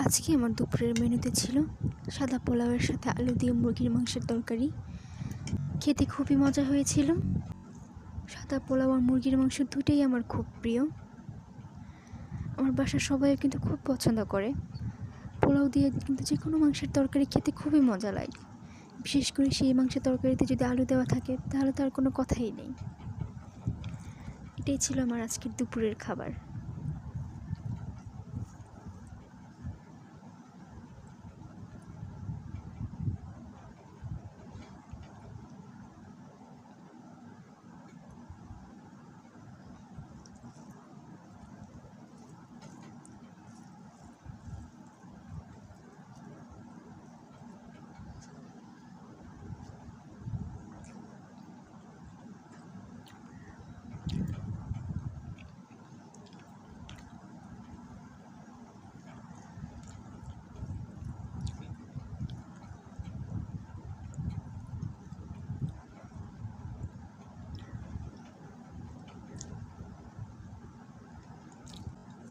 আজকে আমার দুপুরের মেনুতে ছিল সাদা পোলাওয়ের সাথে আলু দিয়ে মুরগির মাংসের তরকারি। খেতে খুবই মজা হয়েছিল। সাদা পোলাও আর মুরগির মাংস দুটোই আমার খুব প্রিয়। আমার বাসার সবাই কিন্তু খুব পছন্দ করে। পোলাও দিয়ে কিন্তু যে কোনো মাংসের তরকারি খেতে খুবই মজা লাগে। বিশেষ করে সেই মাংসের তরকারিতে যদি আলু দেওয়া থাকে তাহলে তার কোনো কথাই নেই। এটাই ছিল আমার আজকের দুপুরের খাবার।